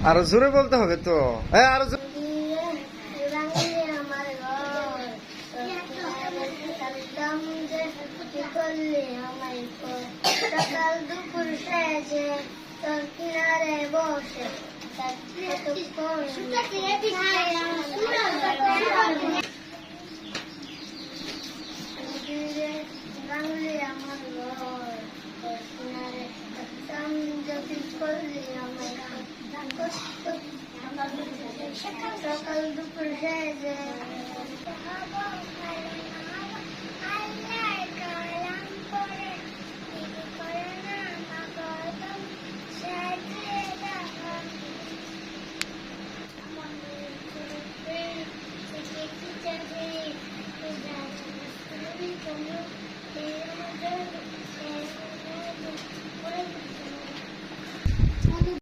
আরো জোরে বলতে হবে তো। হ্যাঁ, আরো জোরে। সকাল দুপুর সেজে তোর কিনারে বসে বাংলি আমার ঘর তোর কিনারে যদি করলি আমার সকাল দুপুর সেজে